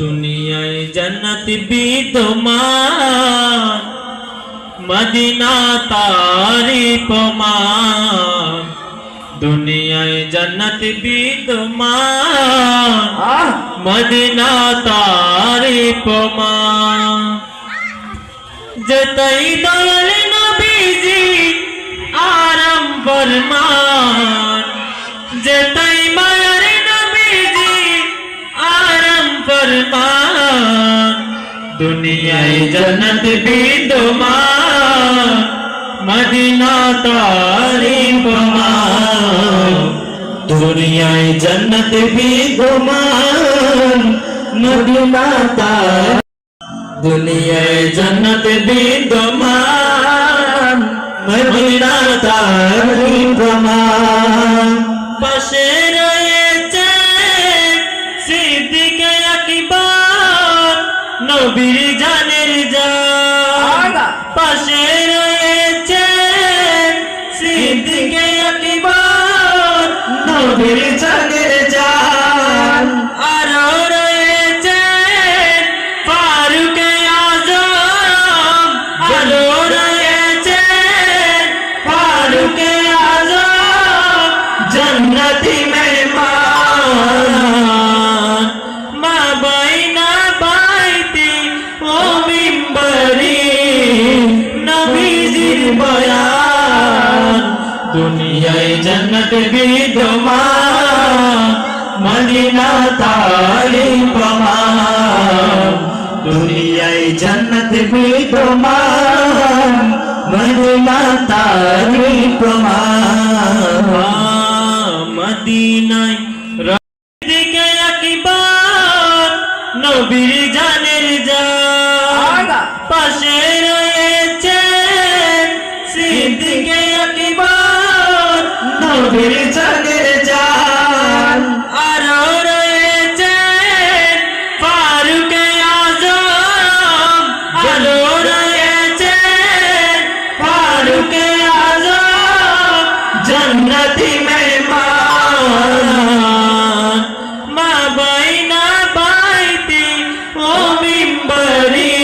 দুনিয়ায় জান্নাত বিদ্যমান, মদিনা তারি প্রমাণ। দুনিয়ায় জান্নাত বিদ্যমান, মদিনা তারি প্রমাণ। যেতাই দয়াল নবীজি আরাম ফরমান, যেতাই মায়ার নবীজি আরাম ফরমান। দুনিয়ায় জান্নাত বিদ্যমান, মদিনা তারি প্রমাণ। দুনিয়ায় জান্নাত বিদ্যমান, মদিনা তারি। দুনিয়ায় জান্নাত বিদ্যমান, মদিনা তারি প্রমাণ। পাশে রয়েছে সিদ্দিক আকবর, নবীর জানের জান। পাশে রয়েছে সিদ্দিক আকবর, নবীর জানের জান। আরো রয়েছে ফারুক আজম, আরো রয়েছে ফারুক আজম, জান্নাতি মেহমান। মা বাইনা বাইতি ও মিম্বরি, নবীজির বয়ান। দুনিয়ায় জান্নাত বিদ্যমান, মদিনা তারি প্রমাণ। দুনিয়ায় জান্নাত বিদ্যমান, মদিনা তারি প্রমাণ। মদিনায় সিদ্দিক আকবর, নবীর জানের জান। পাশে রয়েছে সিদ্দিক আকবর, নবীর জানের জান। আরো রয়েছে ফারুক আজম, আরো রয়েছে ফারুক আজম, জান্নাতি মেহমান। মা বাইনা বাইতি ও মিম্বরি,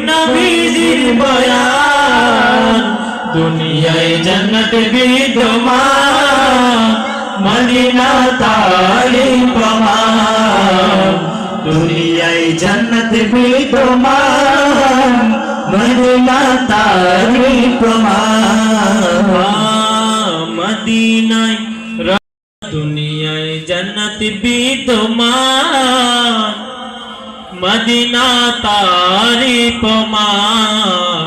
নবীজির বয়ান। দুনিয়ায় জান্নাত বিদ্যমান, মদিনা তারি প্রমাণ। দুনিয়ায় জান্নাত বিদ্যমান, মদিনা তারি প্রমাণ। মদিনায় দুনিয়ায় জান্নাত বিদ্যমান, মদিনা তারি প্রমাণ।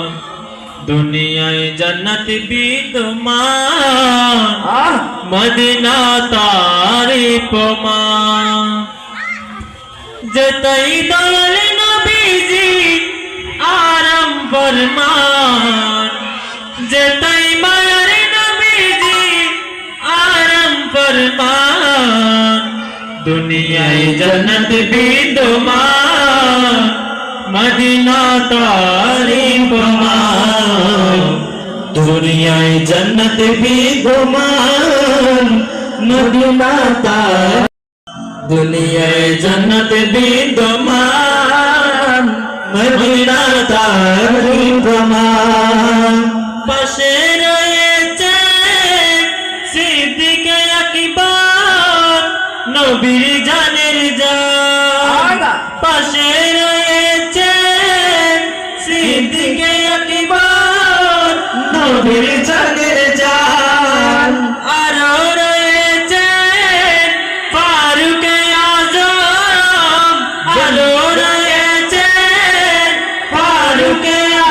দুনিয়ায় জান্নাত বিদ্যমান, মদিনা তারি প্রমাণ। যেতাই দয়াল নবীজি আরাম ফরমান, যেতাই মায়ার নবীজি আরাম ফরমান। দুনিয়ায় জান্নাত বিদ্যমান, মদিনা তারি প্রমাণ। দুনিয়ায় জান্নাত বিদ্যমান, মদিনা তারি। দুনিয়ায় জান্নাত বিদ্যমান, মদিনা তারি প্রমাণ। পাশে রয়েছে সিদ্দিক আকবর, নবীর জানের জান। পাশে রয়েছে সিদ্দিক আকবর, নবীর জানের জান। আরো রয়েছে ফারুক আজম, আরো রয়েছে ফারুক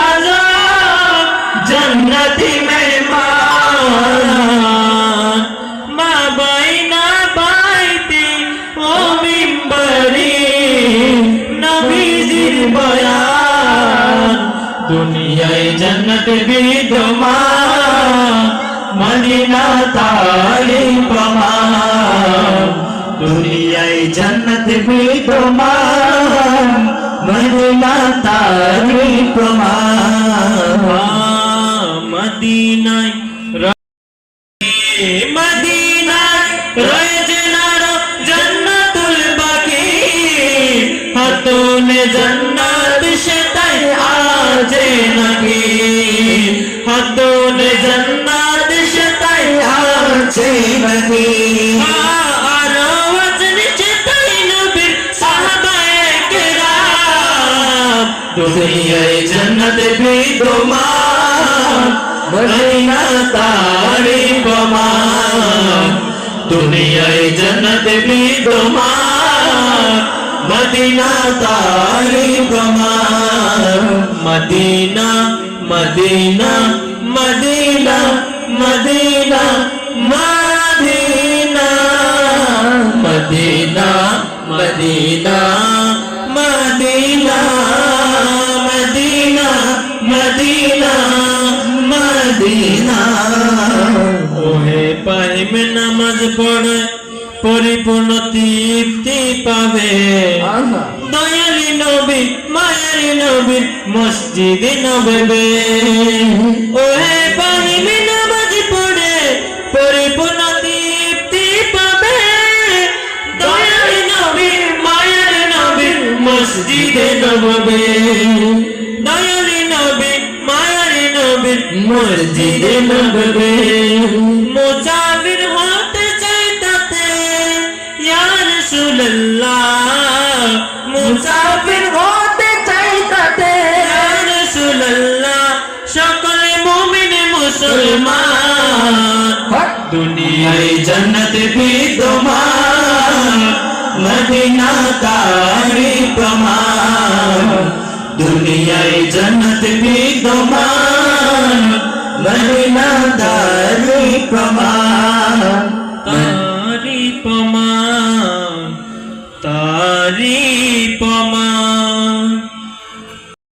আজম, জান্নাতি মেহমান। মা বাইনা বাইতি ও মিম্বরি, নবীজির বয়ান। দুনিয়ায় জান্নাত বিদ্যমান, মদিনা তারি প্রমাণ। দুনিয়ায় জান্নাত বিদ্যমান, মদিনা তারি প্রমাণ। মদিনায় মদিনায় রয়েছে নারো জান্নাতুল বাকি, খাতুনে জান্নাত সেটাই আছে নাকি খাতুনে জান্নাত সেটাই আছে নাকি আর ওয়াজনি সেটাই নবীর সাহাবায়ে কেরাম দুনিয়ায় জান্নাত বিদ্যমান মদিনা তারি প্রমাণ দুনিয়ায় জান্নাত বিদ্যমান মদিনা তারি প্রমাণ মদিনা মদিনা মদিনা মদিনা মদিনা মদিনা মদিনা মদিনা মদিনা মদিনা মদিনা ওহে পাইবে নামাজ পড়ে পরিপূর্ণ তৃপ্তি পাবে দয়ালি নবী মায়ালি নবীর মসজিদে নববে ওহে পাইবে নামাজ পড়ে পরিপূর্ণ তৃপ্তি পাবে দয়ালি নবী মায়ালি নবীর মসজিদে নববে দয়ালি নবী মায়ালি নবীর মসজিদে নববে মুসাফির হতে চাইতাতে ইয়া রাসূলুল্লাহ মুসাফির হতে চাইতাতে ইয়া রাসূলুল্লাহ সকলে মুমিন মুসলমান দুনিয়ায় জান্নাত বিদ্যমান মদিনা তারি প্রমাণ দুনিয়ায় জান্নাত বিদ্যমান মদিনা তারি প্রমাণ তারি প্রমাণ তারি প্রমাণ